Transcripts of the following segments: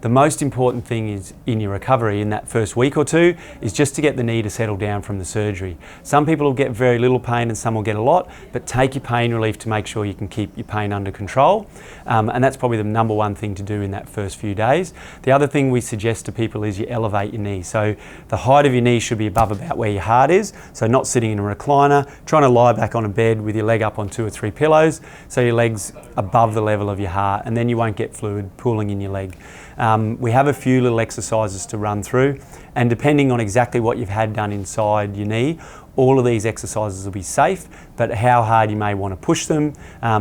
The most important thing is in your recovery in that first week or two is just to get the knee to settle down from the surgery. Some people will get very little pain and some will get a lot, but take your pain relief to make sure you can keep your pain under control. And that's probably the number one thing to do in that first few days. The other thing we suggest to people is you elevate your knee. So the height of your knee should be above about where your heart is. So not sitting in a recliner, trying to lie back on a bed with your leg up on 2 or 3 pillows, so your leg's above the level of your heart, and then you won't get fluid pooling in your leg. We have a few little exercises to run through, and depending on exactly what you've had done inside your knee, all of these exercises will be safe, but how hard you may want to push them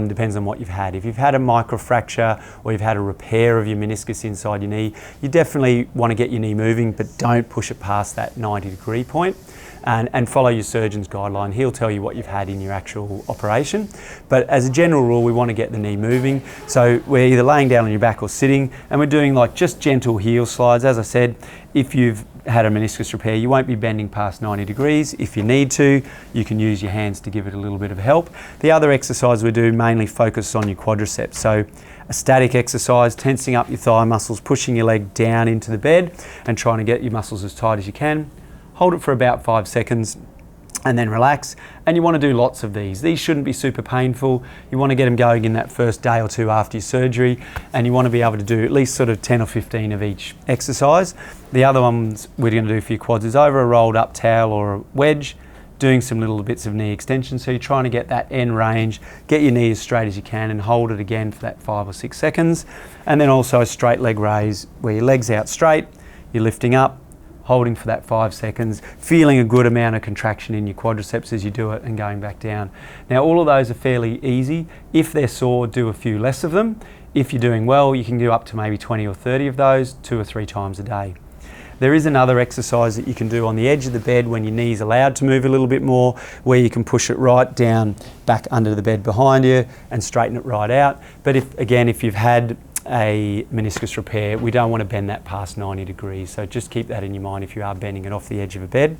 depends on what you've had. If you've had a microfracture or you've had a repair of your meniscus inside your knee, you definitely want to get your knee moving, but don't push it past that 90-degree point. And follow your surgeon's guideline. He'll tell you what you've had in your actual operation. But as a general rule, we want to get the knee moving. So we're either laying down on your back or sitting, and we're doing like just gentle heel slides. As I said, if you've had a meniscus repair, you won't be bending past 90 degrees. If you need to, you can use your hands to give it a little bit of help. The other exercise we do mainly focus on your quadriceps. So a static exercise, tensing up your thigh muscles, pushing your leg down into the bed and trying to get your muscles as tight as you can. Hold it for about 5 seconds and then relax. And you want to do lots of these. These shouldn't be super painful. You want to get them going in that first day or two after your surgery, and you want to be able to do at least sort of 10 or 15 of each exercise. The other ones we're going to do for your quads is over a rolled up towel or a wedge, doing some little bits of knee extension. So you're trying to get that end range, get your knee as straight as you can and hold it again for that 5 or 6 seconds. And then also a straight leg raise where your leg's out straight, you're lifting up, holding for that 5 seconds, feeling a good amount of contraction in your quadriceps as you do it and going back down. Now all of those are fairly easy. If they're sore, do a few less of them. If you're doing well, you can do up to maybe 20 or 30 of those 2 or 3 times a day. There is another exercise that you can do on the edge of the bed when your knee's allowed to move a little bit more, where you can push it right down back under the bed behind you and straighten it right out. But if you've had a meniscus repair, we don't want to bend that past 90 degrees. So just keep that in your mind if you are bending it off the edge of a bed.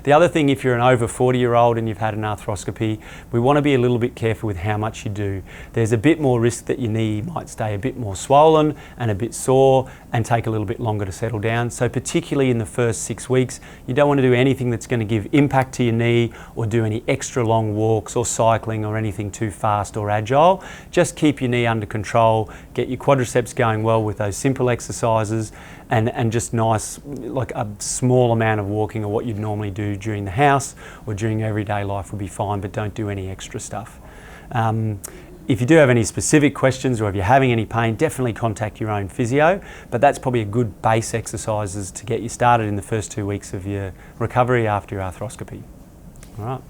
The other thing, if you're an over 40-year-old and you've had an arthroscopy, we want to be a little bit careful with how much you do. There's a bit more risk that your knee might stay a bit more swollen and a bit sore and take a little bit longer to settle down. So particularly in the first 6 weeks, you don't want to do anything that's going to give impact to your knee or do any extra long walks or cycling or anything too fast or agile. Just keep your knee under control, get your quadriceps going well with those simple exercises, and just nice, like a small amount of walking or what you'd normally do during the house or during your everyday life would be fine, but don't do any extra stuff. If you do have any specific questions or if you're having any pain, definitely contact your own physio, but that's probably a good base exercises to get you started in the first 2 weeks of your recovery after your arthroscopy. All right.